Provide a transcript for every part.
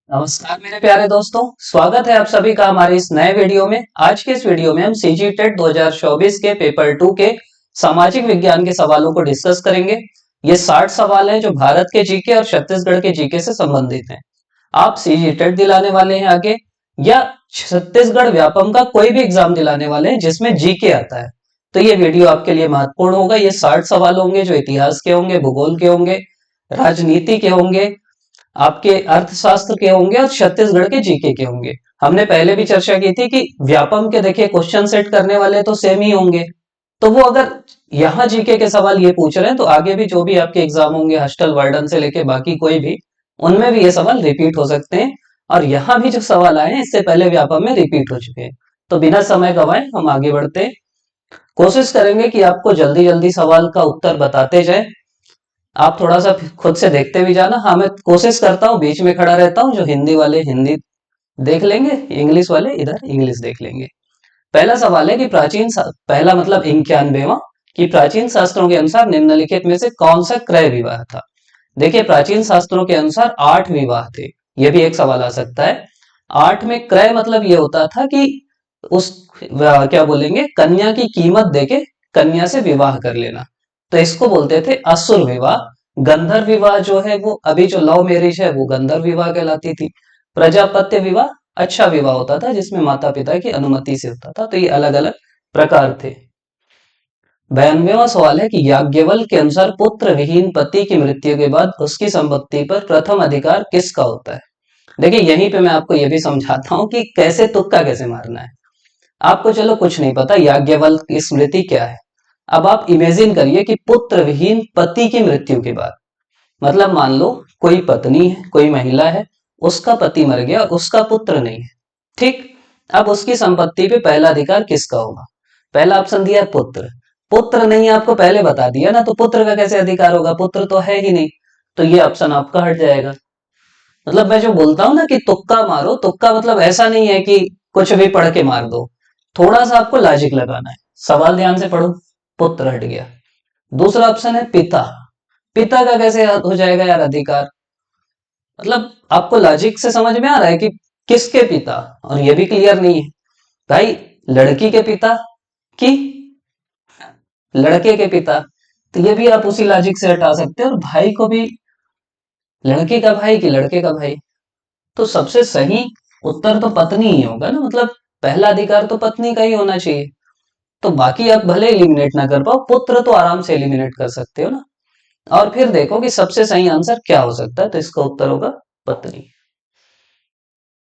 नमस्कार मेरे प्यारे दोस्तों। स्वागत है आप सभी का हमारे इस नए वीडियो में। आज के इस वीडियो में हम सीजी टेट 2024 के पेपर 2 के सामाजिक विज्ञान के सवालों को डिस्कस करेंगे। ये 60 सवाल हैं जो भारत के जीके और छत्तीसगढ़ के जीके से संबंधित हैं। आप सीजी टेट दिलाने वाले हैं आगे, या छत्तीसगढ़ व्यापम का कोई भी एग्जाम दिलाने वाले हैं जिसमें जीके आता है, तो ये वीडियो आपके लिए महत्वपूर्ण होगा। ये 60 सवाल होंगे जो इतिहास के होंगे, भूगोल के होंगे, राजनीति के होंगे, आपके अर्थशास्त्र के होंगे और छत्तीसगढ़ के जीके के होंगे। हमने पहले भी चर्चा की थी कि व्यापम के देखिए क्वेश्चन सेट करने वाले तो सेम ही होंगे, तो वो अगर यहाँ जीके के सवाल ये पूछ रहे हैं तो आगे भी जो भी आपके एग्जाम होंगे हॉस्टल वार्डन से लेके बाकी कोई भी, उनमें भी ये सवाल रिपीट हो सकते हैं। और यहाँ भी जो सवाल आए हैं इससे पहले व्यापम में रिपीट हो चुके हैं। तो बिना समय गवाए हम आगे बढ़ते हैं। कोशिश करेंगे कि आपको जल्दी जल्दी सवाल का उत्तर बताते जाए। आप थोड़ा सा खुद से देखते भी जाना। हाँ, मैं कोशिश करता हूँ, बीच में खड़ा रहता हूँ। जो हिंदी वाले हिंदी देख लेंगे, इंग्लिश वाले इधर इंग्लिश देख लेंगे। पहला सवाल है कि पहला मतलब 91वां, कि प्राचीन शास्त्रों के अनुसार निम्नलिखित में से कौन सा क्रय विवाह था। देखिए, प्राचीन शास्त्रों के अनुसार 8 विवाह थे। यह भी एक सवाल आ सकता है। 8 में क्रय मतलब ये होता था कि उस क्या बोलेंगे, कन्या की कीमत देके कन्या से विवाह कर लेना, तो इसको बोलते थे असुर विवाह। गंधर्व विवाह जो है वो अभी जो लव मैरिज है वो गंधर्व विवाह कहलाती थी। प्रजापत्य विवाह अच्छा विवाह होता था जिसमें माता पिता की अनुमति से होता था। तो ये अलग अलग प्रकार थे। 92वां सवाल है कि याज्ञवल्क्य के अनुसार पुत्र विहीन पति की मृत्यु के बाद उसकी संपत्ति पर प्रथम अधिकार किसका होता है। देखिए, यहीं पे मैं आपको ये भी समझाता हूँ कि कैसे तुक्का कैसे मारना है। आपको चलो कुछ नहीं पता याज्ञवल्क्य की स्मृति क्या है। अब आप इमेजिन करिए कि पुत्र विहीन पति की मृत्यु के बाद, मतलब मान लो कोई पत्नी है, कोई महिला है, उसका पति मर गया और उसका पुत्र नहीं है। ठीक, अब उसकी संपत्ति पे पहला अधिकार किसका होगा। पहला ऑप्शन दिया पुत्र। पुत्र नहीं, आपको पहले बता दिया ना, तो पुत्र का कैसे अधिकार होगा, पुत्र तो है ही नहीं। तो ये ऑप्शन आपका हट जाएगा। मतलब मैं जो बोलता हूं ना कि तुक्का मारो, तुक्का मतलब ऐसा नहीं है कि कुछ भी पढ़ के मार दो। थोड़ा सा आपको लॉजिक लगाना है। सवाल ध्यान से पढ़ो। पुत्र हट गया। दूसरा ऑप्शन है पिता। पिता का कैसे हो जाएगा यार अधिकार। मतलब आपको लॉजिक से समझ में आ रहा है कि किसके पिता, और ये भी क्लियर नहीं है भाई, लड़की के पिता कि लड़के के पिता। तो ये भी आप उसी लॉजिक से हटा सकते हो। और भाई को भी लड़के का भाई कि लड़के का भाई। तो सबसे सही उत्तर तो पत्नी ही होगा ना, मतलब पहला अधिकार तो पत्नी का ही होना चाहिए। तो बाकी आप भले एलिमिनेट ना कर पाओ, पुत्र तो आराम से एलिमिनेट कर सकते हो ना। और फिर देखो कि सबसे सही आंसर क्या हो सकता है, तो इसका उत्तर होगा पत्नी।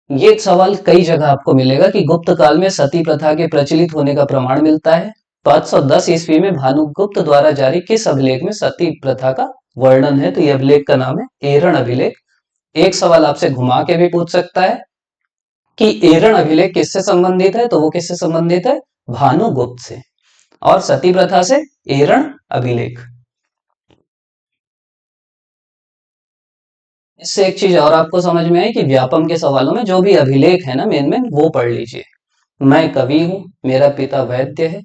ये सवाल कई जगह आपको मिलेगा कि गुप्त काल में सती प्रथा के प्रचलित होने का प्रमाण मिलता है। 510 ईस्वी में भानुगुप्त द्वारा जारी किस अभिलेख में सती प्रथा का वर्णन है, तो यह अभिलेख का नाम है एरण अभिलेख। एक सवाल आपसे घुमा के भी पूछ सकता है कि एरण अभिलेख किससे संबंधित है, तो वो किससे संबंधित है, भानुगुप्त से, और सती प्रथा से एरण अभिलेख। इससे एक चीज और आपको समझ में आई कि व्यापम के सवालों में जो भी अभिलेख है ना, मेन मेन वो पढ़ लीजिए। मैं कवि हूँ, मेरा पिता वैद्य है,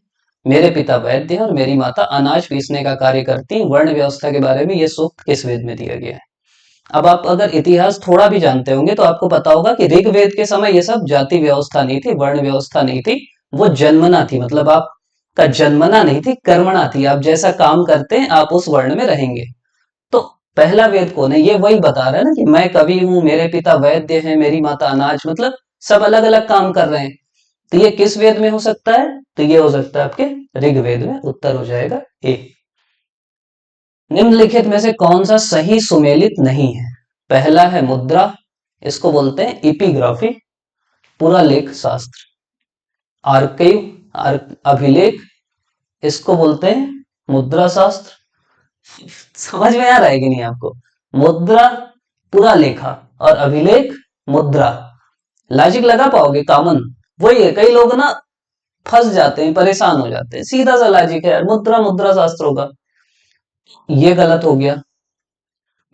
मेरे पिता वैद्य है और मेरी माता अनाज पीसने का कार्य करती है। वर्ण व्यवस्था के बारे में ये सूक्त किस वेद में दिया गया है। अब आप अगर इतिहास थोड़ा भी जानते होंगे तो आपको पता होगा कि ऋग्वेद के समय ये सब जाति व्यवस्था नहीं थी, वर्ण व्यवस्था नहीं थी, वो जन्मना थी। मतलब आपका जन्मना नहीं थी, कर्मणा थी। आप जैसा काम करते हैं आप उस वर्ण में रहेंगे। तो पहला वेद कौन है, ये वही बता रहा है ना कि मैं कवि हूं, मेरे पिता वैद्य हैं, मेरी माता अनाज, मतलब सब अलग अलग काम कर रहे हैं। तो ये किस वेद में हो सकता है, तो ये हो सकता है आपके ऋग्वेद में। उत्तर हो जाएगा ए। निम्नलिखित में से कौन सा सही सुमेलित नहीं है। पहला है मुद्रा, इसको बोलते हैं इपिग्राफी। पूरा लेख शास्त्र। आर्काइव, अभिलेख, इसको बोलते हैं मुद्रा शास्त्र। समझ में आ रहा है कि नहीं आपको। मुद्रा पूरा लेखा और अभिलेख मुद्रा। लॉजिक लगा पाओगे, कॉमन वही है। कई लोग ना फंस जाते हैं, परेशान हो जाते हैं। सीधा सा लॉजिक है यार, मुद्रा मुद्रा शास्त्र होगा। ये गलत हो गया।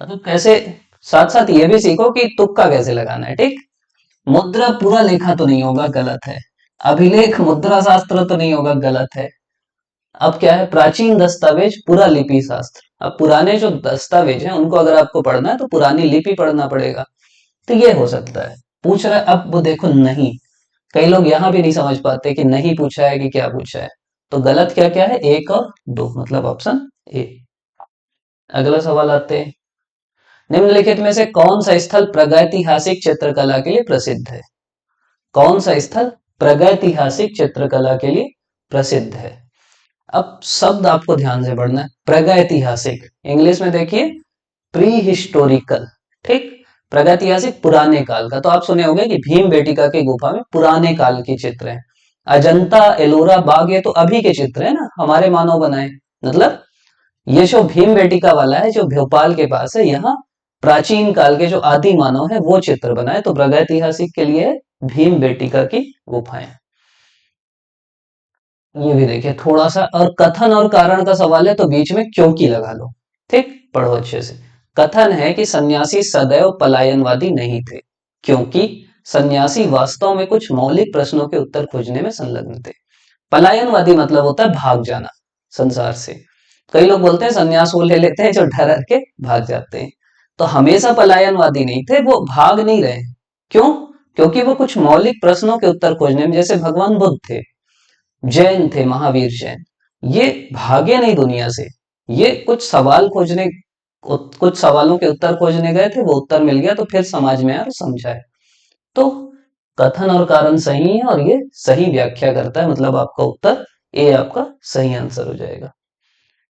मतलब कैसे, साथ साथ ये भी सीखो कि तुक्का कैसे लगाना है। ठीक, मुद्रा पूरा लेखा तो नहीं होगा, गलत है। अभिलेख मुद्रा शास्त्र तो नहीं होगा, गलत है। अब क्या है, प्राचीन दस्तावेज पुरा लिपि शास्त्र। अब पुराने जो दस्तावेज हैं उनको अगर आपको पढ़ना है तो पुरानी लिपि पढ़ना पड़ेगा। तो ये हो सकता है। पूछ रहा है, अब वो देखो नहीं, कई लोग यहां भी नहीं समझ पाते कि नहीं पूछा है कि क्या पूछा है। तो गलत क्या क्या है, एक और दो, मतलब ऑप्शन ए। अगला सवाल आते हैं, निम्नलिखित में से कौन सा स्थल प्रागैतिहासिक चित्रकला के लिए प्रसिद्ध है? कौन सा स्थल प्रागैतिहासिक चित्रकला के लिए प्रसिद्ध है? अब शब्द आपको ध्यान से पढ़ना है। प्रागैतिहासिक, इंग्लिश में देखिए प्री हिस्टोरिकल, ठीक। प्रागैतिहासिक, पुराने काल का। तो आप सुने होंगे कि भीम बेटिका की गुफा में पुराने काल के चित्र हैं। अजंता एलोरा बाग, ये तो अभी के चित्र है ना, हमारे मानव बनाए। मतलब ये जो भीम बेटिका वाला है, जो भोपाल के पास है, यहाँ प्राचीन काल के जो आदि मानव है वो चित्र बनाए। तो प्रागैतिहासिक के लिए भीम बेटिका की गुफाएं। ये भी देखिए थोड़ा सा, और कथन और कारण का सवाल है तो बीच में क्योंकि लगा लो, ठीक। पढ़ो अच्छे से। कथन है कि सन्यासी सदैव पलायनवादी नहीं थे, क्योंकि सन्यासी वास्तव में कुछ मौलिक प्रश्नों के उत्तर खोजने में संलग्न थे। पलायनवादी मतलब होता है भाग जाना संसार से। कई लोग बोलते हैं सन्यास वो ले लेते हैं जो डर डर के भाग जाते हैं। तो हमेशा पलायनवादी नहीं थे, वो भाग नहीं रहे। क्यों? क्योंकि वो कुछ मौलिक प्रश्नों के उत्तर खोजने में, जैसे भगवान बुद्ध थे, जैन थे, महावीर जैन, ये भागे नहीं दुनिया से। ये कुछ सवाल खोजने, कुछ सवालों के उत्तर खोजने गए थे, वो उत्तर मिल गया तो फिर समझ में आया और समझा है। तो कथन और कारण सही है और ये सही व्याख्या करता है, मतलब आपका उत्तर ए आपका सही आंसर हो जाएगा।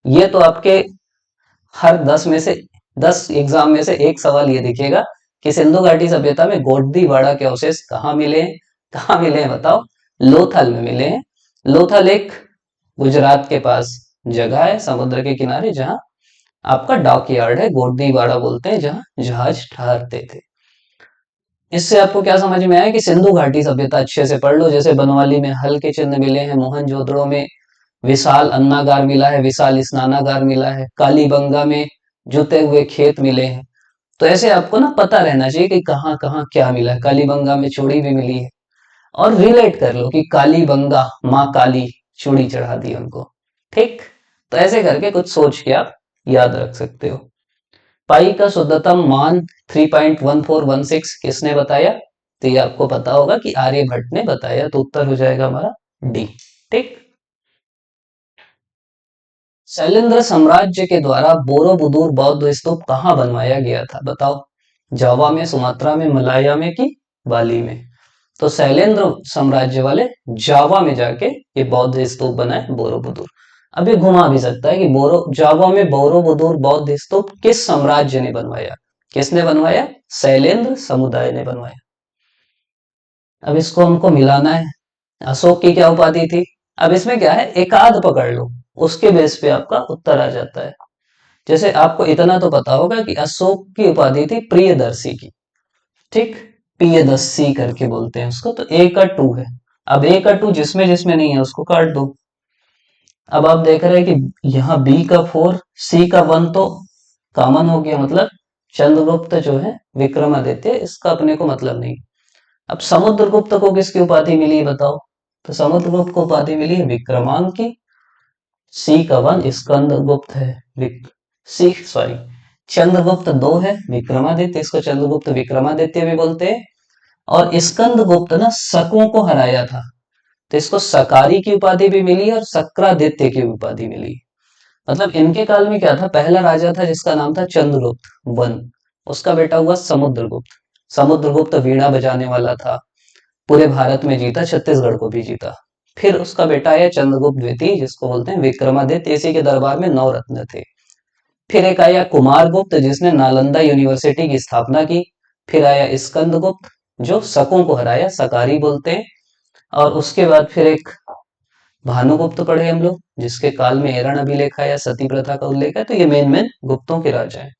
ये तो आपके हर 10 एग्जाम में से एक सवाल ये दिखेगा कि सिंधु घाटी सभ्यता में गोड्डीवाड़ा के अवशेष कहाँ मिले हैं? कहाँ मिले हैं बताओ? लोथल में मिले हैं। लोथल एक गुजरात के पास जगह है समुद्र के किनारे, जहां आपका डॉक यार्ड है, गोड्डीवाड़ा बोलते हैं, जहां जहाज ठहरते थे। इससे आपको क्या समझ में आया कि सिंधु घाटी सभ्यता अच्छे से पढ़ लो। जैसे बनवाली में हल के चिन्ह मिले हैं, मोहनजोदड़ो में विशाल अन्नागार मिला है, विशाल स्नानागार मिला है, कालीबंगा में जुते हुए खेत मिले हैं। तो ऐसे आपको ना पता रहना चाहिए कि कहाँ कहाँ क्या मिला है। कालीबंगा में चूड़ी भी मिली है, और रिलेट कर लो कि कालीबंगा माँ काली, चूड़ी चढ़ा दी उनको, ठीक। तो ऐसे करके कुछ सोच के आप याद रख सकते हो। पाई का शुद्धतम मान 3.1416 किसने बताया? तो ये आपको पता होगा कि आर्यभट्ट ने बताया। तो उत्तर हो जाएगा हमारा डी, ठीक। शैलेंद्र साम्राज्य के द्वारा बोरोबुदुर बौद्ध स्तूप कहाँ बनवाया गया था बताओ? जावा में, सुमात्रा में, मलाया में कि बाली में? तो शैलेंद्र साम्राज्य वाले जावा में जाके ये बौद्ध स्तूप बनाए, बोरोबुदुर। अब ये घुमा भी सकता है कि जावा में बोरोबुदुर बौद्ध स्तूप किस साम्राज्य ने बनवाया? किसने बनवाया? शैलेंद्र समुदाय ने बनवाया। अब इसको हमको मिलाना है। अशोक की क्या उपाधि थी? अब इसमें क्या है, एकाध पकड़ लो, उसके बेस पे आपका उत्तर आ जाता है। जैसे आपको इतना तो पता होगा कि अशोक की उपाधि थी प्रियदर्शी की, ठीक। प्रियदर्शी करके बोलते हैं उसको। तो ए का 2 है। अब ए का 2 जिसमें जिसमें नहीं है उसको काट दो। अब आप देख रहे हैं कि यहाँ बी का 4, सी का 1 तो कॉमन हो गया, मतलब चंद्रगुप्त जो है विक्रमादित्य, इसका अपने को मतलब नहीं। अब समुद्रगुप्त को किसकी उपाधि मिली बताओ? तो समुद्रगुप्त को उपाधि मिली है विक्रमांक की। सी का 1 स्कंदगुप्त है, सी सॉरी चंद्रगुप्त 2 है विक्रमादित्य, इसको चंद्रगुप्त विक्रमादित्य भी बोलते हैं। और स्कंदगुप्त ना शकों को हराया था, तो इसको सकारी की उपाधि भी मिली और शक्रादित्य की उपाधि मिली। मतलब इनके काल में क्या था, पहला राजा था जिसका नाम था चंद्रगुप्त 1, उसका बेटा हुआ समुद्रगुप्त। समुद्रगुप्त वीणा बजाने वाला था, पूरे भारत में जीता, छत्तीसगढ़ को भी जीता। फिर उसका बेटा आया चंद्रगुप्त द्वितीय, जिसको बोलते हैं विक्रमादित्य, इसी के दरबार में 9 रत्न थे। फिर एक आया कुमारगुप्त जिसने नालंदा यूनिवर्सिटी की स्थापना की। फिर आया स्कंदगुप्त जो शकों को हराया, सकारी बोलते हैं। और उसके बाद फिर एक भानुगुप्त पढ़े हम लोग, जिसके काल में एरण अभिलेख या सती प्रथा का उल्लेख है। तो ये मेन मेन गुप्तों के राजा हैं।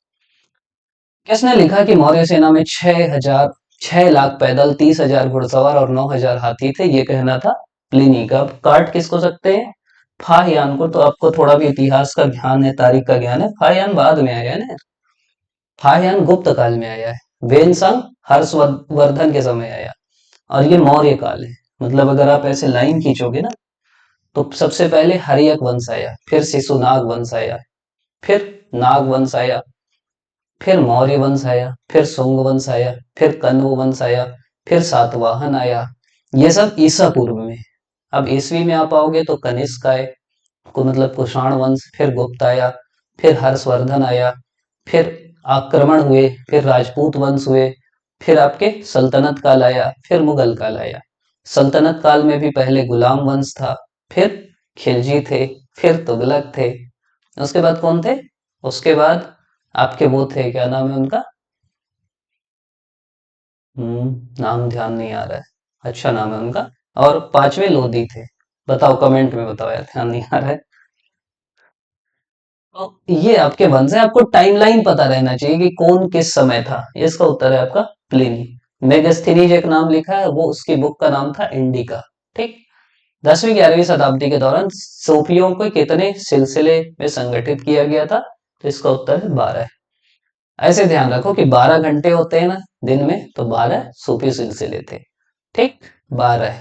किसने लिखा कि मौर्य सेना में 6 लाख पैदल, 30,000 घुड़सवार और 9,000 हाथी थे? ये कहना था प्लिनी का। काट किसको सकते हैं? फाहियान को। तो आपको थोड़ा भी इतिहास का ज्ञान है, तारीख का ज्ञान है। फाहियान बाद में आया है ना, फाहियान गुप्त काल में आया है। वेनसंग हर्षवर्धन के समय आया, और ये मौर्य काल है। मतलब अगर आप ऐसे लाइन खींचोगे ना, तो सबसे पहले हर्यक वंश आया, फिर शिशुनाग वंश आया, फिर नाग वंश आया, फिर मौर्य वंश आया, फिर सुंग वंश आया, फिर कण्व वंश आया, फिर सातवाहन आया। ये सब ईसा पूर्व में। अब ईसवी में आप आओगे तो कनिष्क आए, को मतलब कुषाण वंश, फिर गुप्त आया, फिर हर्षवर्धन आया, फिर आक्रमण हुए, फिर राजपूत वंश हुए, फिर आपके सल्तनत काल आया, फिर मुगल काल आया। सल्तनत काल में भी पहले गुलाम वंश था, फिर खिलजी थे, फिर तुगलक थे। उसके बाद कौन थे? उसके बाद आपके वो थे, क्या नाम है उनका? नाम ध्यान नहीं आ रहा है। अच्छा नाम है उनका। और पांचवे लोधी थे। बताओ, कमेंट में बताओ यार, ध्यान नहीं आ रहा है। तो ये आपके वंश है, आपको टाइमलाइन पता रहना चाहिए कि कौन किस समय था। इसका उत्तर है आपका प्लिनी। मेगस्थनीज एक नाम लिखा है, वो उसकी बुक का नाम था इंडिका। ठीक। 10वीं 11वीं शताब्दी के दौरान सूफियों को कितने सिलसिले में संगठित किया गया था? तो इसका उत्तर है 12। ऐसे ध्यान रखो कि 12 घंटे होते हैं ना दिन में, तो 12 सूफी सिलसिले थे। ठीक। 12।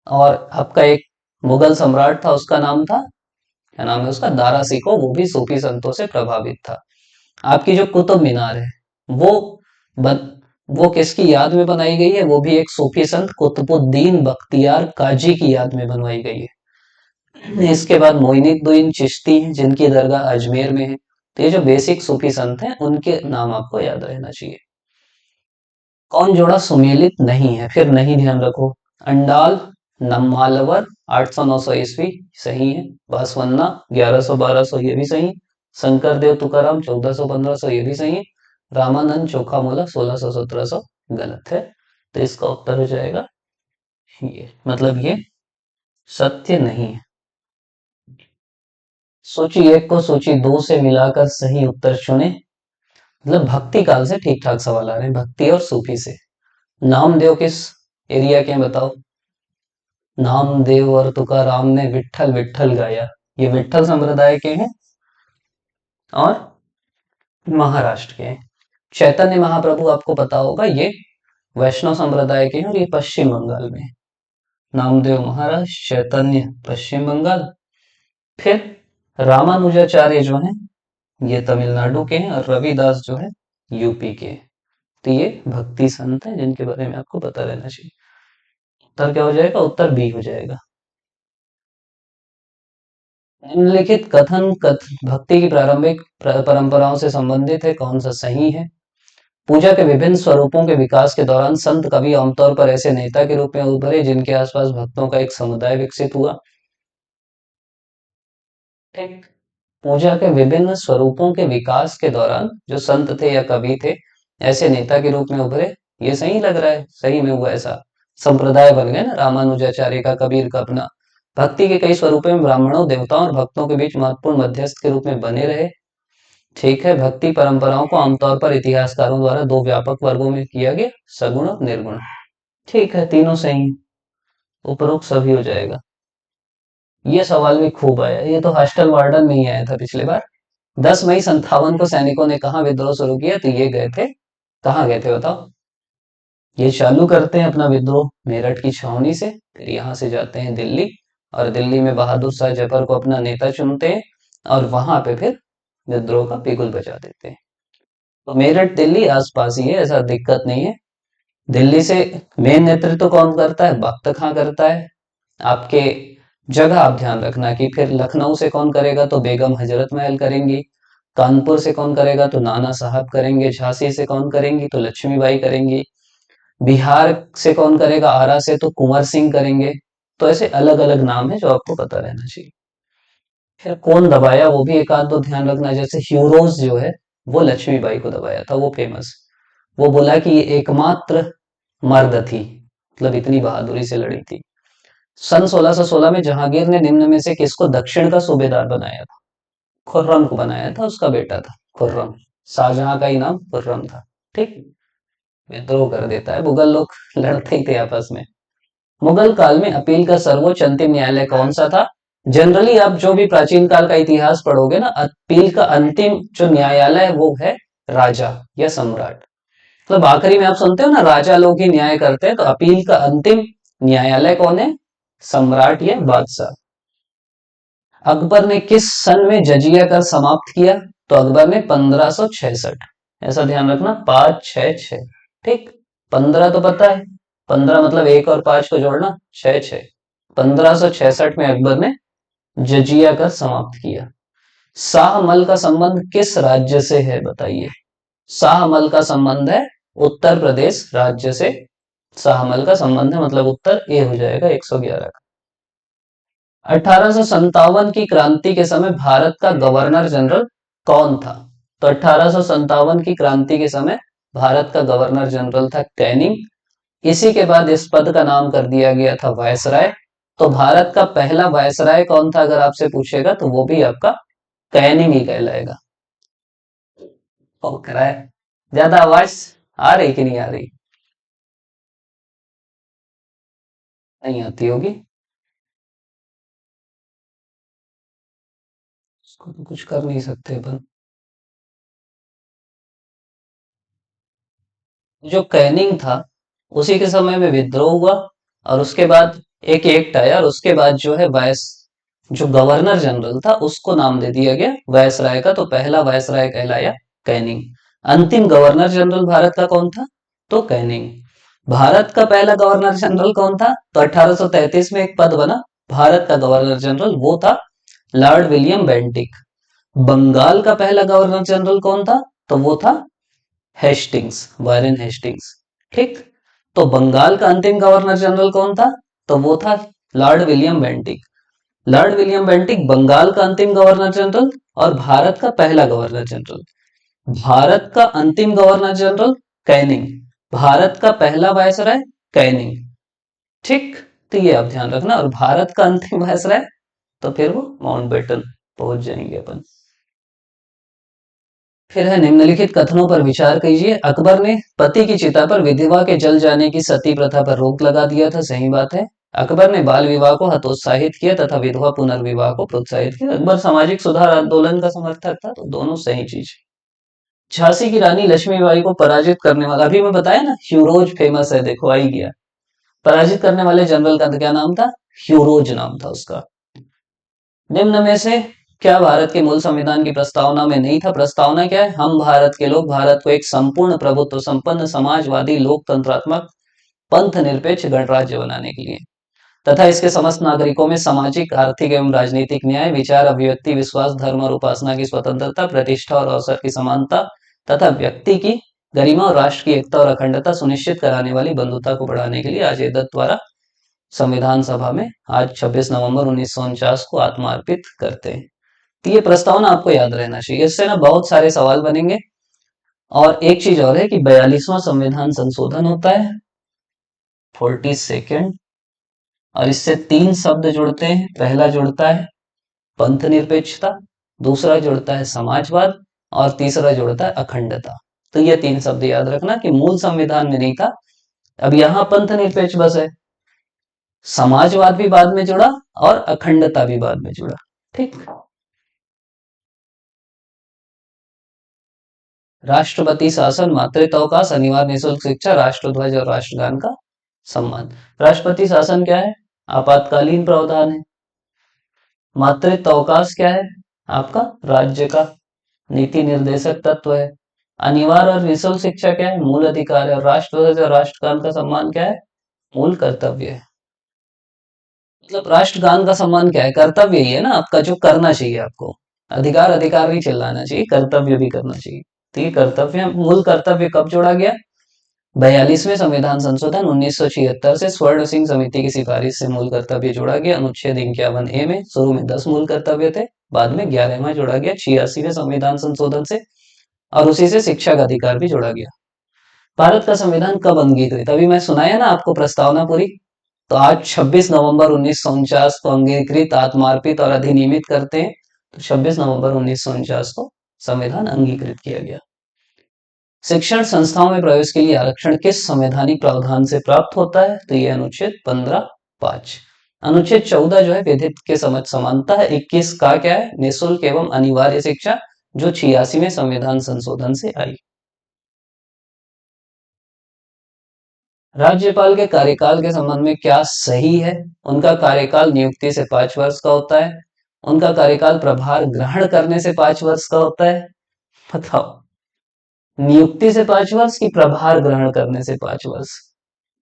और आपका एक मुगल सम्राट था, उसका नाम था, क्या नाम है उसका? दारा सिको, वो भी सूफी संतों से प्रभावित था। आपकी जो कुतुब मीनार है, वो बन, वो किसकी याद में बनाई गई है? वो भी एक सूफी संत कुतुबुद्दीन बख्तियार काजी की याद में बनवाई गई है। इसके बाद मोइनुद्दीन चिश्ती हैं, जिनकी दरगाह अजमेर में है। तो ये जो बेसिक सूफी संत हैं, उनके नाम आपको याद रहना चाहिए। कौन जोड़ा सुमेलित नहीं है? फिर नहीं ध्यान रखो। अंडाल नम्मालवर 800-900 ईस्वी सही है। बासवन्ना 1100-1200 ये भी सही। शंकर देव तुकाराम 1400-1500 ये भी सही है। रामानंद चोखामोला 1600-1700 गलत है। तो इसका उत्तर हो जाएगा ये, मतलब ये सत्य नहीं है। सूची 1 को सूची 2 से मिलाकर सही उत्तर चुने। मतलब भक्ति काल से ठीक ठाक सवाल आ रहे हैं, भक्ति और सूफी से। नामदेव किस एरिया के हैं बताओ? नामदेव और तुकाराम ने विट्ठल विट्ठल गाया, ये विट्ठल संप्रदाय के हैं और महाराष्ट्र के हैं। चैतन्य महाप्रभु आपको पता होगा, ये वैष्णव संप्रदाय के हैं और ये पश्चिम बंगाल में। नामदेव महाराष्ट्र, चैतन्य पश्चिम बंगाल। फिर रामानुजाचार्य जो हैं, ये तमिलनाडु के हैं, और रविदास जो है यूपी के हैं। तो ये भक्ति संत हैं जिनके बारे में आपको पता रहना चाहिए। उत्तर क्या हो जाएगा? उत्तर बी हो जाएगा। निम्नलिखित भक्ति की प्रारंभिक परंपराओं से संबंधित है, कौन सा सही है? पूजा के विभिन्न स्वरूपों के विकास के दौरान संत कवि आमतौर पर ऐसे नेता के रूप में उभरे जिनके आसपास भक्तों का एक समुदाय विकसित हुआ। ठीक। पूजा के विभिन्न स्वरूपों के विकास के दौरान जो संत थे या कवि थे, ऐसे नेता के रूप में उभरे। ये सही लग रहा है, सही में हुआ ऐसा। संप्रदाय बन गए ना रामानुजाचार्य का, कबीर का अपना। भक्ति के कई स्वरूपों में ब्राह्मणों, देवताओं और भक्तों के बीच महत्वपूर्ण मध्यस्थ के रूप में बने रहे। ठीक है। भक्ति परंपराओं को आमतौर पर इतिहासकारों द्वारा दो व्यापक वर्गों में किया गया, सगुण और निर्गुण। ठीक है, तीनों सही। उपरोक्त सभी हो जाएगा। ये सवाल भी खूब आया, ये तो हॉस्टल वार्डन में ही आया था पिछले बार। 10 मई 57 को सैनिकों ने कहाँ विद्रोह शुरू किया? तो ये गए थे, कहाँ गए थे बताओ? ये चालू करते हैं अपना विद्रोह मेरठ की छावनी से, फिर यहाँ से जाते हैं दिल्ली, और दिल्ली में बहादुर शाह जफर को अपना नेता चुनते हैं, और वहां पे फिर विद्रोह का बिगुल बजा देते हैं। तो मेरठ दिल्ली आसपास ही है, ऐसा दिक्कत नहीं है। दिल्ली से मेन नेतृत्व कौन करता है? बख्त खां करता है। आपके जगह आप ध्यान रखना कि फिर लखनऊ से कौन करेगा? तो बेगम हजरत महल करेंगी। कानपुर से कौन करेगा? तो नाना साहब करेंगे। झांसी से कौन करेंगी? तो लक्ष्मीबाई करेंगी। बिहार से कौन करेगा? आरा से तो कुंवर सिंह करेंगे। तो ऐसे अलग अलग नाम है जो आपको पता रहना चाहिए। फिर कौन दबाया, वो भी एक आध दो ध्यान रखना। जैसे ह्यूरोज जो है, वो लक्ष्मीबाई को दबाया था, वो फेमस। वो बोला कि ये एकमात्र मर्द थी, मतलब इतनी बहादुरी से लड़ी थी। सन 1616 में जहांगीर ने निम्न में से किसको दक्षिण का सूबेदार बनाया था? खुर्रम को बनाया था, उसका बेटा था खुर्रम। शाहजहां का ही नाम खुर्रम था। ठीक। विद्रोह कर देता है, मुगल लोग लड़ते ही थे आपस में। मुगल काल में अपील का सर्वोच्च अंतिम न्यायालय कौन सा था? जनरली आप जो भी प्राचीन काल का इतिहास पढ़ोगे ना, अपील का अंतिम जो न्यायालय है वो है राजा या सम्राट। मतलब आखिरी में आप सुनते हो ना, राजा लोग ही न्याय करते हैं, तो अपील का अंतिम न्यायालय कौन है? सम्राट या बादशाह। अकबर ने किस सन में जजिया कर समाप्त किया? तो अकबर ने 1566। ऐसा ध्यान रखना, 5 6 6। ठीक, 15 तो पता है, 15 मतलब 1 और 5 को जोड़ना, 6 6। 1566 में अकबर ने जजिया कर समाप्त किया। शाहमल का संबंध किस राज्य से है बताइए। शाहमल का संबंध है उत्तर प्रदेश राज्य से। शाहमल का संबंध है, मतलब उत्तर ए हो जाएगा 111 का। 1857 की क्रांति के समय भारत का गवर्नर जनरल कौन था। तो 1857 की क्रांति के समय भारत का गवर्नर जनरल था कैनिंग। इसी के बाद इस पद का नाम कर दिया गया था वायसराय। तो भारत का पहला वायसराय कौन था अगर आपसे पूछेगा, तो वो भी आपका कैनिंग ही कहलाएगा। करा है। ज्यादा आवाज आ रही कि नहीं आ रही? नहीं आती होगी, उसको तो कुछ कर नहीं सकते अपन। जो कैनिंग था उसी के समय में विद्रोह हुआ, और उसके बाद एक एक्ट आया, और उसके बाद जो है वायस जो गवर्नर जनरल था उसको नाम दे दिया गया वायसराय का। तो पहला वायसराय कहलाया कैनिंग। अंतिम गवर्नर जनरल भारत का कौन था? तो कैनिंग। भारत का पहला गवर्नर जनरल कौन था? तो 1833 में एक पद बना भारत का गवर्नर जनरल, वो था लॉर्ड विलियम बेंटिक। बंगाल का पहला गवर्नर जनरल कौन था? तो वो था हेस्टिंग्स, वारेन हेस्टिंग्स। ठीक, तो बंगाल का अंतिम गवर्नर जनरल कौन था? तो वो था Lord William Bentinck. Lord William Bentinck Bengal का अंतिम गवर्नर जनरल और भारत का पहला गवर्नर जनरल। भारत का अंतिम गवर्नर जनरल कैनिंग, भारत का पहला वायसराय कैनिंग। ठीक, तो ये आप ध्यान रखना। और भारत का अंतिम वायसराय तो फिर वो माउंटबेटन पहुंच जाएंगे अपन। फिर है निम्नलिखित कथनों पर विचार कीजिए। अकबर ने पति की चिता पर विधवा के जल जाने की सती प्रथा पर रोक लगा दिया था, सही बात है। अकबर ने बाल विवाह को हतोत्साहित किया तथा विधवा पुनर्विवाह को प्रोत्साहित किया। अकबर सामाजिक सुधार आंदोलन का समर्थक था, तो दोनों सही चीज। झांसी की रानी लक्ष्मीबाई को पराजित करने वाला, अभी मैं बताया ना ह्यूरोज फेमस है, देखो आई गया। पराजित करने वाले जनरल का क्या नाम था? ह्यूरोज नाम था उसका। निम्न में से क्या भारत के मूल संविधान की प्रस्तावना में नहीं था? प्रस्तावना क्या है? हम भारत के लोग भारत को एक संपूर्ण प्रभुत्व संपन्न समाजवादी लोकतंत्रात्मक पंथ निरपेक्ष गणराज्य बनाने के लिए तथा इसके समस्त नागरिकों में सामाजिक आर्थिक एवं राजनीतिक न्याय, विचार अभिव्यक्ति, विश्वास, धर्म और उपासना की स्वतंत्रता, प्रतिष्ठा और अवसर की समानता तथा व्यक्ति की गरिमा और राष्ट्र की एकता और अखंडता सुनिश्चित कराने वाली बंधुता को बढ़ाने के लिए अजय दत्त द्वारा संविधान सभा में आज 26 नवंबर 1949 को आत्मार्पित करते हैं। तो ये प्रस्तावना आपको याद रहना चाहिए, इससे ना बहुत सारे सवाल बनेंगे। और एक चीज और है कि 42वां संविधान संशोधन होता है, 42nd, और इससे 3 शब्द जुड़ते हैं। पहला जुड़ता है पंथ निरपेक्षता, दूसरा जुड़ता है समाजवाद, और तीसरा जुड़ता है अखंडता। तो ये 3 शब्द याद रखना कि मूल संविधान में नहीं था। अब यहाँ पंथ निरपेक्ष बस है, समाजवाद भी बाद में जुड़ा और अखंडता भी बाद में जुड़ा। ठीक, राष्ट्रपति शासन, मातृत्व अवकाश, अनिवार्य निःशुल्क शिक्षा, राष्ट्रध्वज और राष्ट्रगान का सम्मान। राष्ट्रपति शासन क्या है? आपातकालीन प्रावधान है। मातृत्व अवकाश क्या है? आपका राज्य का नीति निर्देशक तत्व है। अनिवार्य और निःशुल्क शिक्षा क्या है? मूल अधिकार है। और राष्ट्रध्वज और राष्ट्रगान का सम्मान क्या है? मूल कर्तव्य है। मतलब राष्ट्रगान का सम्मान क्या है? कर्तव्य ही है ना आपका, जो करना चाहिए आपको। अधिकार अधिकार नहीं चिल्लाना चाहिए, कर्तव्य भी करना चाहिए। तो ये कर्तव्य, मूल कर्तव्य कब जोड़ा गया? 42वें संविधान संशोधन 1976 से स्वर्ण सिंह समिति की सिफारिश से मूल कर्तव्य जोड़ा गया। अनुच्छेद 51A में शुरू में 10 मूल कर्तव्य थे, बाद में 11वां जोड़ा गया 86वें संविधान संशोधन से, और उसी से शिक्षा का अधिकार भी जोड़ा गया। भारत का संविधान कब अंगीकृत? अभी मैं सुनाया ना आपको प्रस्तावना पूरी। तो आज 26 नवंबर 1949 को अंगीकृत, आत्मार्पित और अधिनियमित करते हैं। तो 26 नवंबर 1949 को संविधान अंगीकृत किया गया। शिक्षण संस्थाओं में प्रवेश के लिए आरक्षण किस संवैधानिक प्रावधान से प्राप्त होता है? तो यह अनुच्छेद 15(5). अनुच्छेद 14 जो है विधिक के समझ समानता है। 21 का क्या है? निःशुल्क एवं अनिवार्य शिक्षा, जो 86वें संविधान संशोधन से आई। राज्यपाल के कार्यकाल के संबंध में क्या सही है? उनका कार्यकाल नियुक्ति से 5 वर्ष का होता है। उनका कार्यकाल प्रभार ग्रहण करने से 5 वर्ष का होता है। बताओ। नियुक्ति से 5 वर्ष की प्रभार ग्रहण करने से 5 वर्ष?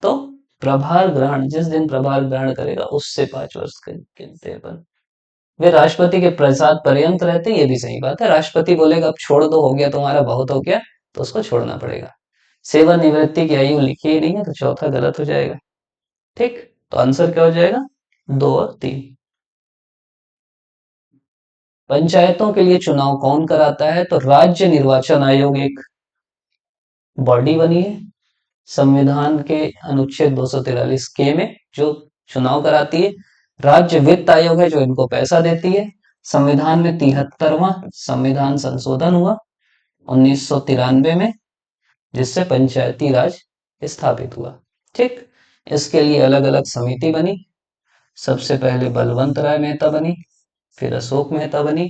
तो प्रभार ग्रहण, जिस दिन प्रभार ग्रहण करेगा उससे 5 वर्ष गिनते हैं अपन। वे राष्ट्रपति के प्रसाद पर्यंत रहते हैं, ये भी सही बात है। राष्ट्रपति बोलेगा अब छोड़ दो, हो गया तुम्हारा, बहुत हो गया, तो उसको छोड़ना पड़ेगा। सेवानिवृत्ति की आयु लिखी ही नहीं है, तो चौथा गलत हो जाएगा। ठीक, तो आंसर क्या हो जाएगा? 2 और 3। पंचायतों के लिए चुनाव कौन कराता है? तो राज्य निर्वाचन आयोग एक बॉडी बनी है संविधान के अनुच्छेद 243 के में, जो चुनाव कराती है। राज्य वित्त आयोग है जो इनको पैसा देती है। संविधान में 73वां संविधान संशोधन हुआ 1993 में, जिससे पंचायती राज स्थापित हुआ। ठीक, इसके लिए अलग अलग समिति बनी। सबसे पहले बलवंत राय मेहता बनी, फिर अशोक मेहता बनी,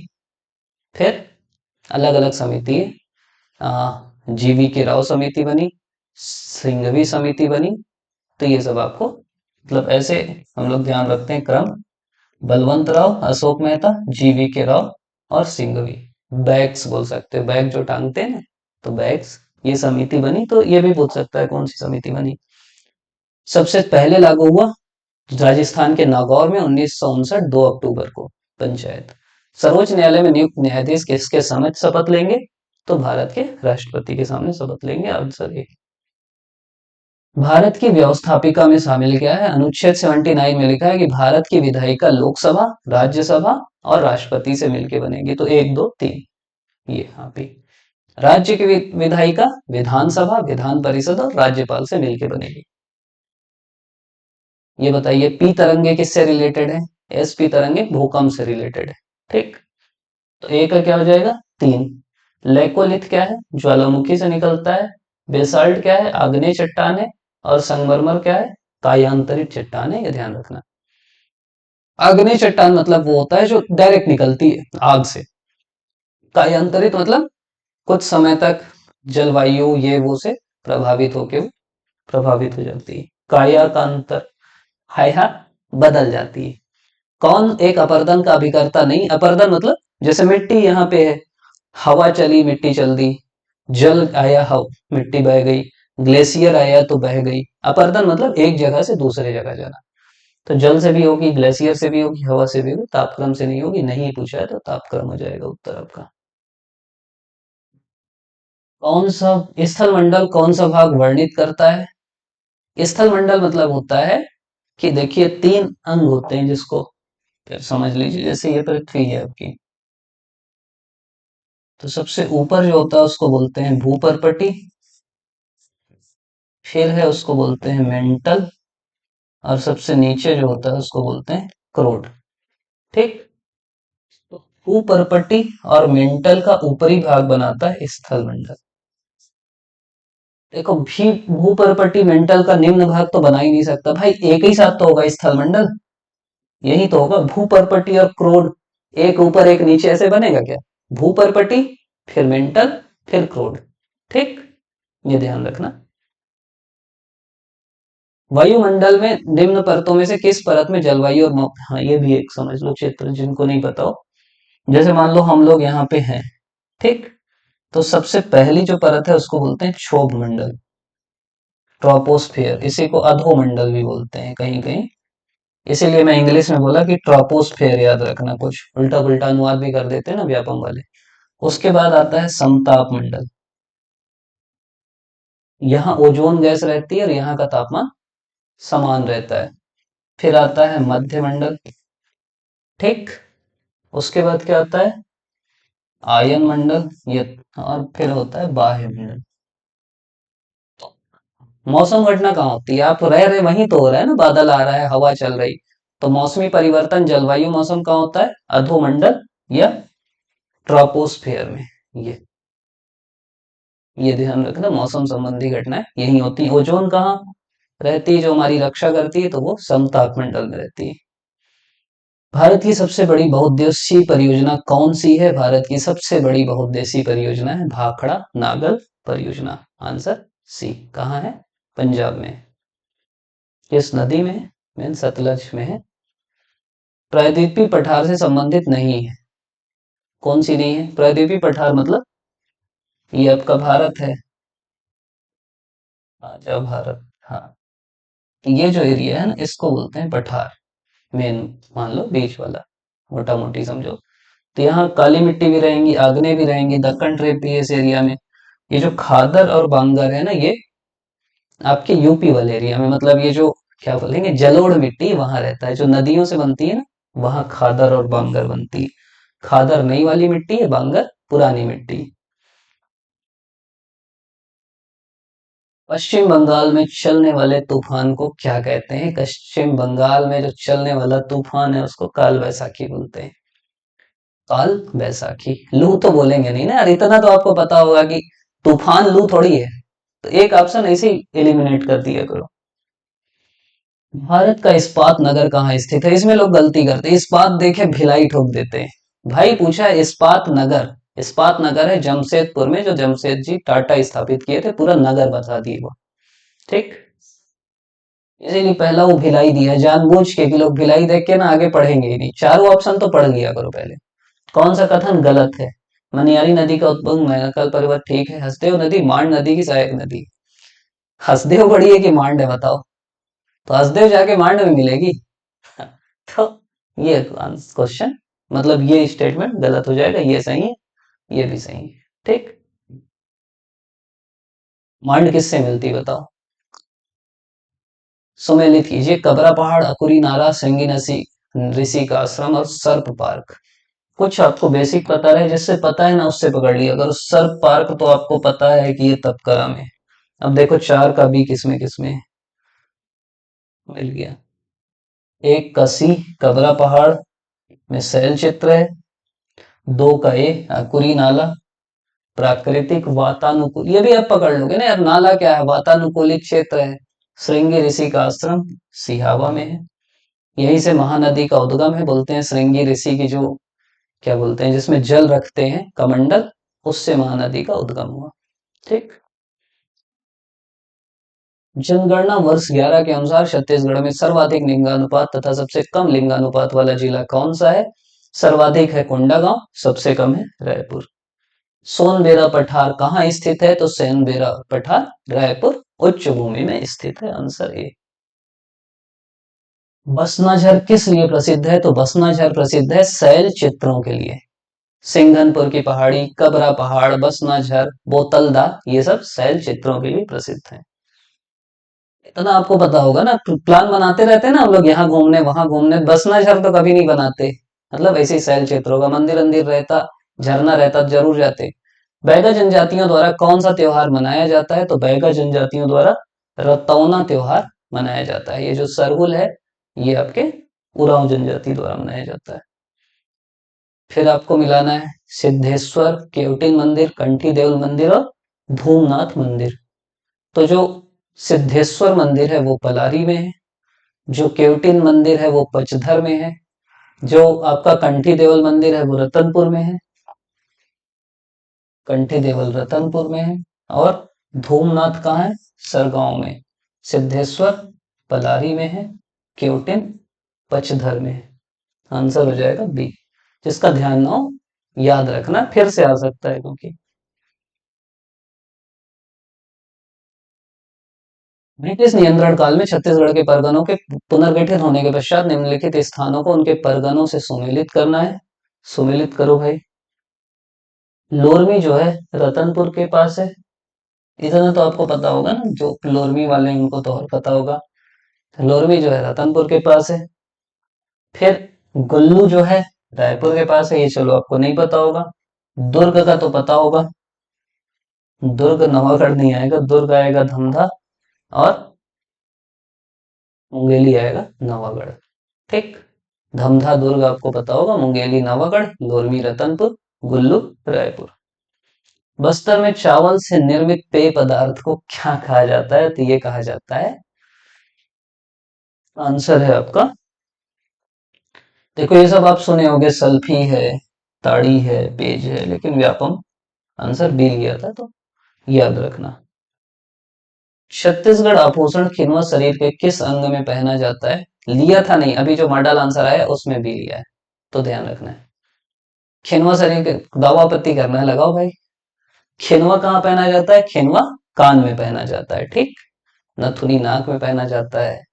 फिर अलग अलग समिति, जीवी के राव समिति बनी, सिंघवी समिति बनी। तो ये सब आपको मतलब ऐसे हम लोग ध्यान रखते हैं क्रम: बलवंत राव, अशोक मेहता, जीवी के राव और सिंघवी। बैग्स बोल सकते हैं, बैग जो टांगते हैं ना, तो बैग्स, ये समिति बनी। तो ये भी पूछ सकता है कौन सी समिति बनी। सबसे पहले लागू हुआ राजस्थान के नागौर में 1959 2 अक्टूबर को पंचायत। सर्वोच्च न्यायालय में नियुक्त न्यायाधीश किसके समक्ष शपथ लेंगे? तो भारत के राष्ट्रपति के सामने शपथ लेंगे। Answer A. भारत की व्यवस्थापिका में शामिल क्या है? अनुच्छेद 79 में लिखा है कि भारत की विधायिका लोकसभा, राज्यसभा और राष्ट्रपति से मिलकर बनेगी। तो 1 2 3 ये यहाँ पे। राज्य की विधायिका विधानसभा, विधान परिषद और राज्यपाल से मिलकर बनेगी। ये बताइए पी तरंगे किससे रिलेटेड है? एस पी तरंगे भूकंप से रिलेटेड है। ठीक, तो ए का क्या हो जाएगा? 3। लेकोलिथ क्या है? ज्वालामुखी से निकलता है। बेसाल्ट क्या है? आग्नेय चट्टान है। और संगमरमर क्या है? कायांतरित चट्टान है, ये ध्यान रखना। आग्नेय चट्टान मतलब वो होता है जो डायरेक्ट निकलती है आग से। कायांतरित मतलब कुछ समय तक जलवायु ये वो से प्रभावित होके वो प्रभावित हो जाती है। काया का अंतर, हाया बदल जाती है। कौन एक अपरदन का अभिकर्ता नहीं? अपरदन मतलब जैसे मिट्टी यहाँ पे है, हवा चली मिट्टी चल दी, जल आया हव मिट्टी बह गई, ग्लेशियर आया तो बह गई। अपरदन मतलब एक जगह से दूसरे जगह जाना। तो जल से भी होगी, ग्लेशियर से भी होगी, हवा से भी होगी, तापक्रम से नहीं होगी। नहीं पूछा है तो तापक्रम हो जाएगा उत्तर आपका। कौन सा स्थल मंडल कौन सा भाग वर्णित करता है? स्थल मंडल मतलब होता है कि देखिए 3 अंग होते हैं जिसको, फिर समझ लीजिए जैसे ये पृथ्वी है आपकी, तो सबसे ऊपर जो होता है उसको बोलते हैं भूपर्पटी, फिर है उसको बोलते हैं मेंटल, और सबसे नीचे जो होता है उसको बोलते हैं क्रोड। ठीक, तो भूपर्पटी और मेंटल का ऊपरी भाग बनाता है स्थल मंडल। देखो भी भूपर्पटी मेंटल का निम्न भाग तो बना ही नहीं सकता भाई, एक ही साथ तो होगा स्थल मंडल, यही तो होगा भूपर्पटी और क्रोड। एक ऊपर एक नीचे ऐसे बनेगा क्या? भूपर्पटी, फिर मेंटल, फिर क्रोड। ठीक, ये ध्यान रखना। वायुमंडल में निम्न परतों में से किस परत में जलवायु और हाँ ये भी एक समझ लो क्षेत्र जिनको नहीं पता हो। जैसे मान लो हम लोग यहाँ पे हैं, ठीक, तो सबसे पहली जो परत है उसको बोलते हैं क्षोभ मंडल, ट्रोपोस्फियर। इसी को अधोमंडल भी बोलते हैं कहीं कहीं, इसीलिए मैं इंग्लिश में बोला कि ट्रोपोस्फियर याद रखना, कुछ उल्टा पुल्टा अनुवाद भी कर देते हैं ना व्यापम वाले। उसके बाद आता है समताप मंडल, यहाँ ओजोन गैस रहती है और यहाँ का तापमान समान रहता है। फिर आता है मध्य मंडल, ठीक, उसके बाद क्या आता है? आयन मंडल, ये, और फिर होता है बाह्य मंडल। मौसम घटना कहाँ होती है? आप रह रहे वहीं तो हो रहा है ना, बादल आ रहा है, हवा चल रही, तो मौसमी परिवर्तन जलवायु मौसम कहाँ होता है? अधोमंडल या ट्रोपोस्फियर में। ये ये ध्यान रखना, मौसम संबंधी घटनाएं यही होती है। ओजोन कहाँ रहती है जो हमारी रक्षा करती है? तो वो समताप मंडल में रहती है। भारत की सबसे बड़ी बहुउद्देशीय परियोजना कौन सी है? भारत की सबसे बड़ी बहुउद्देशीय परियोजना है भाखड़ा नागल परियोजना। Answer C. कहाँ है? पंजाब में। किस नदी में है? मीन सतलज में है। प्रायद्वीपीय पठार से संबंधित नहीं है। कौन सी नहीं है? प्रायद्वीपीय पठार मतलब ये आपका भारत है। आजा भारत। हाँ, ये जो एरिया है ना इसको बोलते हैं पठार। मेन मान लो बीच वाला, मोटा मोटी समझो। तो यहाँ काली मिट्टी भी रहेंगी, आग्नेय भी रहेंगी, दक्कन ट्रेप भी है इस एरिया में। ये जो खादर और बांगर है ना, ये आपके यूपी वाले एरिया में, मतलब ये जो क्या बोलेंगे जलोढ़ मिट्टी वहां रहता है, जो नदियों से बनती है ना, वहां खादर और बांगर बनती है। खादर नई वाली मिट्टी है, बांगर पुरानी मिट्टी। पश्चिम बंगाल में चलने वाले तूफान को क्या कहते हैं? पश्चिम बंगाल में जो चलने वाला तूफान है उसको काल वैसाखी बोलते हैं। काल वैसाखी। लू तो बोलेंगे नहीं ना यार, इतना तो आपको पता होगा कि तूफान लू थोड़ी है। तो एक ऑप्शन ऐसे ही एलिमिनेट कर दिया करो। भारत का इस्पात नगर कहाँ स्थित है? इसमें लोग गलती करते हैं, इस्पात देखे भिलाई ठोक देते हैं। भाई पूछा है इस्पात नगर। इस्पात नगर है जमशेदपुर में, जो जमशेद जी टाटा स्थापित किए थे, पूरा नगर बता दिए वो। ठीक। इसीलिए पहला वो भिलाई दिया है जानबूझ के, कि लोग भिलाई देख के ना आगे पढ़ेंगे ही नहीं। चारों ऑप्शन तो पढ़ लिया करो पहले। कौन सा कथन गलत है? मनियारी नदी का उद्गम मैनकल पर्वत ठीक है। हसदेव नदी मांड नदी की सहायक नदी? हसदेव बड़ी है कि मांड है बताओ? तो हसदेव जाके मांड में मिलेगी। तो ये क्वेश्चन, मतलब ये स्टेटमेंट गलत हो जाएगा। ये सही है, ये भी सही है। ठीक। मांड किससे मिलती है बताओ? सुमेलित कीजिए। कबरा पहाड़, अकुरी नाला, श्रृंगी नसी ऋषि का आश्रम और सर्प पार्क। कुछ आपको बेसिक पता रहे, जिससे पता है ना उससे पकड़ लिया अगर। सर्प पार्क तो आपको पता है कि ये तपकरा में। अब देखो चार का बी किसमें किसमें है। मिल गया। एक का सी कबरा पहाड़ में शैल चित्र है। दो का ए अकुरी नाला प्राकृतिक वातानुकूल, ये भी आप पकड़ लोगे ना यार। नाला क्या है? वातानुकूलित क्षेत्र है। श्रृंगी ऋषि का आश्रम सिहावा में है। यहीं से महानदी का उद्गम है। बोलते हैं श्रृंगी ऋषि की जो क्या बोलते हैं जिसमें जल रखते हैं कमंडल, उससे महानदी का उद्गम हुआ। ठीक। जनगणना वर्ष 11 के अनुसार छत्तीसगढ़ में सर्वाधिक लिंगानुपात तथा सबसे कम लिंगानुपात वाला जिला कौन सा है? सर्वाधिक है कोंडागांव, सबसे कम है रायपुर। सोनबेरा पठार कहाँ स्थित है? तो सोनबेरा पठार रायपुर उच्च भूमि में स्थित है। Answer A. बसनाझर किस लिए प्रसिद्ध है? तो बसनाझर प्रसिद्ध है शैल चित्रों के लिए। सिंघनपुर की पहाड़ी, कबरा पहाड़, बसनाझर, बोतलदा, ये सब शैल चित्रों के लिए प्रसिद्ध है। इतना आपको पता होगा ना, प्लान बनाते रहते हैं ना हम लोग, यहाँ घूमने वहां घूमने। बसनाझर तो कभी नहीं बनाते, मतलब ऐसे ही शैल क्षेत्रों का मंदिर अंदिर रहता, झरना रहता तो जरूर जाते। बैगा जनजातियों द्वारा कौन सा त्योहार मनाया जाता है? तो बैगा जनजातियों द्वारा रतौना त्योहार मनाया जाता है। ये जो सरहुल है, ये आपके उरांव जनजाति द्वारा मनाया जाता है। फिर आपको मिलाना है सिद्धेश्वर, केवटिन मंदिर, कंठी देवल मंदिर और धूमनाथ मंदिर। तो जो सिद्धेश्वर मंदिर है वो पलारी में है। जो केवटिन मंदिर है वो पचधर में है। जो आपका कंठी देवल मंदिर है वो रतनपुर में है। कंठी देवल रतनपुर में है। और धूमनाथ कहाँ है? सरगांव में। सिद्धेश्वर पलारी में है, केवटिन पचधर में है। आंसर हो जाएगा बी। जिसका ध्यान ना हो याद रखना, फिर से आ सकता है क्योंकि। ब्रिटिश नियंत्रण काल में छत्तीसगढ़ के परगनों के पुनर्गठित होने के पश्चात निम्नलिखित स्थानों को उनके परगनों से सुमेलित करना है। सुमेलित करो भाई। लोरमी जो है रतनपुर के पास है। इतना तो आपको पता होगा ना, जो लोरमी वाले हैं उनको तो और पता होगा। लोरमी जो है रतनपुर के पास है। फिर गुल्लू जो है रायपुर के पास है, ये चलो आपको नहीं पता होगा। दुर्ग का तो पता होगा। दुर्ग नवागढ़ नहीं आएगा, दुर्ग आएगा धमधा और मुंगेली आएगा नवागढ़। ठीक। धमधा दुर्ग आपको पता होगा, मुंगेली नवागढ़, लोरमी रतनपुर, गुल्लू रायपुर। बस्तर में चावल से निर्मित पेय पदार्थ को क्या कहा जाता है? तो ये कहा जाता है, आंसर है आपका, देखो ये सब आप सुने होंगे, सल्फी है, ताड़ी है, पेज है, लेकिन व्यापम आंसर बी लिया था, तो याद रखना। छत्तीसगढ़ आभूषण खिनवा शरीर के किस अंग में पहना जाता है? लिया था नहीं, अभी जो मॉडल आंसर आया उसमें भी लिया है, तो ध्यान रखना है। खिनवा शरीर के दावा आपत्ति करना है, लगाओ भाई। खिनवा कहाँ पहना जाता है? खिनवा कान में पहना जाता है, ठीक। नथुनी नाक में पहना जाता है।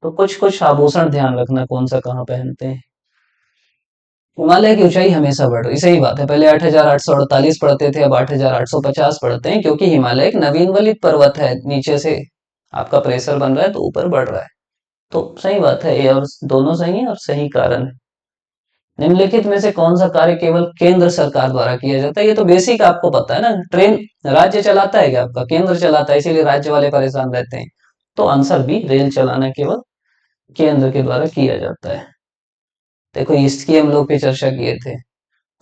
तो कुछ कुछ आभूषण ध्यान रखना कौन सा कहाँ पहनते हैं। हिमालय की ऊंचाई हमेशा बढ़ रही, सही बात है। पहले 8,848 पढ़ते थे, अब 8,850 पढ़ते हैं, क्योंकि हिमालय एक नवीन वलित पर्वत है। नीचे से आपका प्रेशर बन रहा है तो ऊपर बढ़ रहा है। तो सही बात है, ये और दोनों सही है और सही कारण है। निम्नलिखित में से कौन सा कार्य केवल केंद्र सरकार द्वारा किया जाता है? ये तो बेसिक आपको पता है ना। ट्रेन राज्य चलाता है क्या? आपका केंद्र चलाता है, इसीलिए राज्य वाले परेशान रहते हैं। तो आंसर बी, रेल चलाना केवल केंद्र के द्वारा किया जाता है। देखो इसकी हम लोग पे चर्चा किए थे।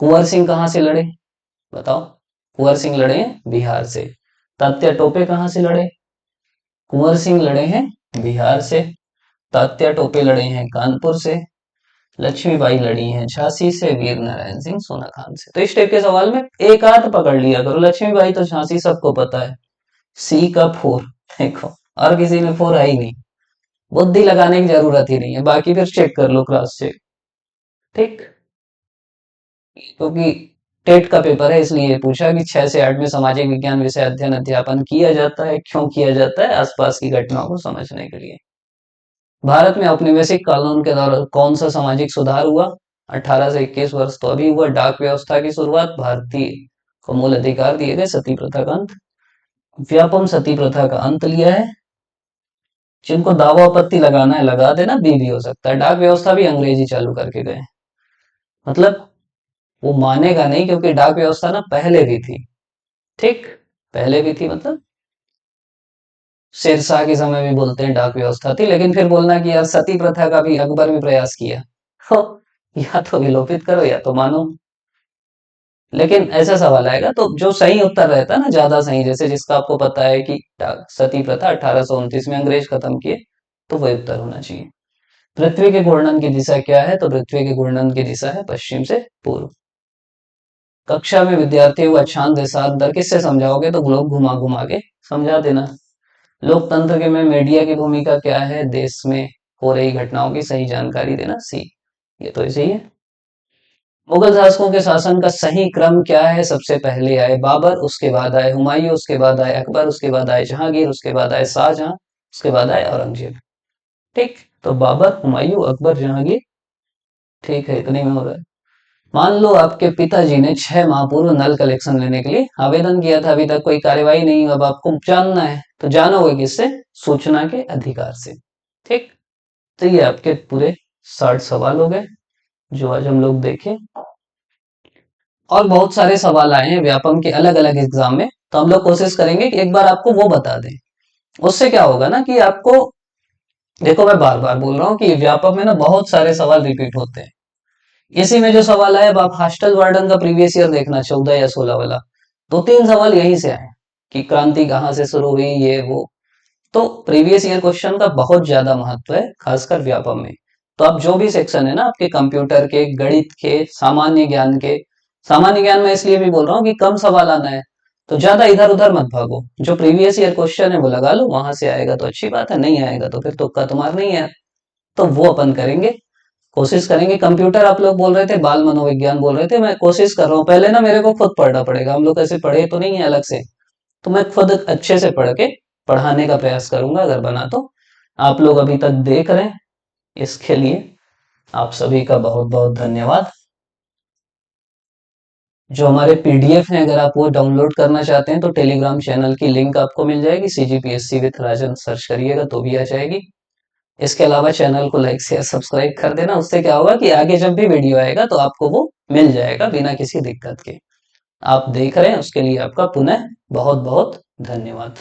कुंवर सिंह कहाँ से लड़े? बताओ। कुंवर सिंह लड़े हैं बिहार से। तात्या टोपे कहाँ से लड़े? कुंवर सिंह लड़े हैं बिहार से। तात्या टोपे लड़े हैं कानपुर से। लक्ष्मीबाई लड़ी हैं झांसी से। वीर नारायण सिंह सोना खान से। तो इस टाइप के सवाल में एक आध पकड़ लिया करो। लक्ष्मीबाई तो झांसी सबको पता है। सी का 4। देखो और किसी में 4 है ही नहीं। बुद्धि लगाने की जरूरत ही नहीं है, बाकी फिर चेक कर लो, क्रॉस चेक। ठीक। क्योंकि टेट का पेपर है इसलिए पूछा कि 6 से 8 में सामाजिक विज्ञान विषय अध्ययन अध्यापन किया जाता है। क्यों किया जाता है? आसपास की घटनाओं को समझने के लिए। भारत में औपनिवेशिक कानून के दौरान कौन सा सामाजिक सुधार हुआ? 18 से 21 वर्ष तो अभी हुआ। डाक व्यवस्था की शुरुआत। भारतीय को मूल अधिकार दिए गए। सती प्रथा का अंत। व्यापम सती प्रथा का अंत लिया है। जिनको दावा आपत्ति लगाना है लगा देना, भी हो सकता है। डाक व्यवस्था भी अंग्रेजी चालू करके गए। मतलब वो मानेगा नहीं, क्योंकि डाक व्यवस्था ना पहले भी थी। ठीक। पहले भी थी मतलब शेरशाह के समय भी बोलते हैं डाक व्यवस्था थी, लेकिन फिर बोलना कि यार सती प्रथा का भी अकबर में प्रयास किया हो, या तो विलोपित करो या तो मानो। लेकिन ऐसा सवाल आएगा तो जो सही उत्तर रहता है ना, ज्यादा सही, जैसे जिसका आपको पता है कि सती प्रथा 1829 में अंग्रेज खत्म किए, तो वही उत्तर होना चाहिए। पृथ्वी के घूर्णन की दिशा क्या है? तो पृथ्वी के घूर्णन की दिशा है पश्चिम से पूर्व। कक्षा में विद्यार्थियों को अक्षांश देशांतर दर किससे समझाओगे? तो ग्लोब घुमा घुमा के समझा देना। लोकतंत्र के में मीडिया की भूमिका क्या है? देश में हो रही घटनाओं की सही जानकारी देना। सी, ये तो ऐसे ही है। मुगल शासकों के शासन का सही क्रम क्या है? सबसे पहले आए बाबर, उसके बाद आए हुमायूं, उसके बाद आए अकबर, उसके बाद आए जहांगीर, उसके बाद आए शाहजहां, उसके बाद आए औरंगजेब। ठीक। तो बाबर, हुमायूं, अकबर, जहांगीर। ठीक है, इतने में हो रहा है। मान लो आपके पिताजी ने 6 माह पूर्व नल कलेक्शन लेने के लिए आवेदन किया था, अभी तक कोई कार्यवाही नहीं हुई, अब आपको जानना है, तो जानोगे किससे? सूचना के अधिकार से। ठीक। तो ये आपके पूरे 60 सवाल हो गए जो आज हम लोग देखे। और बहुत सारे सवाल आए हैं व्यापम के अलग अलग एग्जाम में, तो हम लोग कोशिश करेंगे कि एक बार आपको वो बता दें। उससे क्या होगा ना कि आपको, देखो मैं बार बार बोल रहा हूँ कि व्यापम में ना बहुत सारे सवाल रिपीट होते हैं। इसी में जो सवाल आए, अब आप हॉस्टल वार्डन का प्रीवियस ईयर देखना, 14 या 16 वाला, 2-3 सवाल यहीं से आए कि क्रांति कहाँ से शुरू हुई, ये वो। तो प्रीवियस ईयर क्वेश्चन का बहुत ज्यादा महत्व है, खासकर व्यापम में। तो आप जो भी सेक्शन है ना आपके, कंप्यूटर के, गणित के, सामान्य ज्ञान के, सामान्य ज्ञान में इसलिए भी बोल रहा हूँ कि कम सवाल आना है, तो ज्यादा इधर उधर मत भागो। जो प्रीवियस ईयर क्वेश्चन है वो लगा लो, वहां से आएगा तो अच्छी बात है, नहीं आएगा तो फिर तुक्का तो मारना ही है। तो वो अपन करेंगे, कोशिश करेंगे। कंप्यूटर आप लोग बोल रहे थे, बाल मनोविज्ञान बोल रहे थे, मैं कोशिश कर रहा हूँ। पहले ना मेरे को खुद पढ़ना पड़ेगा, हम लोग ऐसे पढ़े तो नहीं है अलग से, तो मैं खुद अच्छे से पढ़ के पढ़ाने का प्रयास करूंगा अगर बना तो। आप लोग अभी तक देख रहे हैं, इसके लिए आप सभी का बहुत बहुत धन्यवाद। जो हमारे पीडीएफ हैं, अगर आप वो डाउनलोड करना चाहते हैं तो टेलीग्राम चैनल की लिंक आपको मिल जाएगी, सीजीपीएससी विथ राजन सर्च करिएगा तो भी आ जाएगी। इसके अलावा चैनल को लाइक शेयर सब्सक्राइब कर देना, उससे क्या होगा कि आगे जब भी वीडियो आएगा तो आपको वो मिल जाएगा बिना किसी दिक्कत के। आप देख रहे हैं उसके लिए आपका पुनः बहुत बहुत धन्यवाद।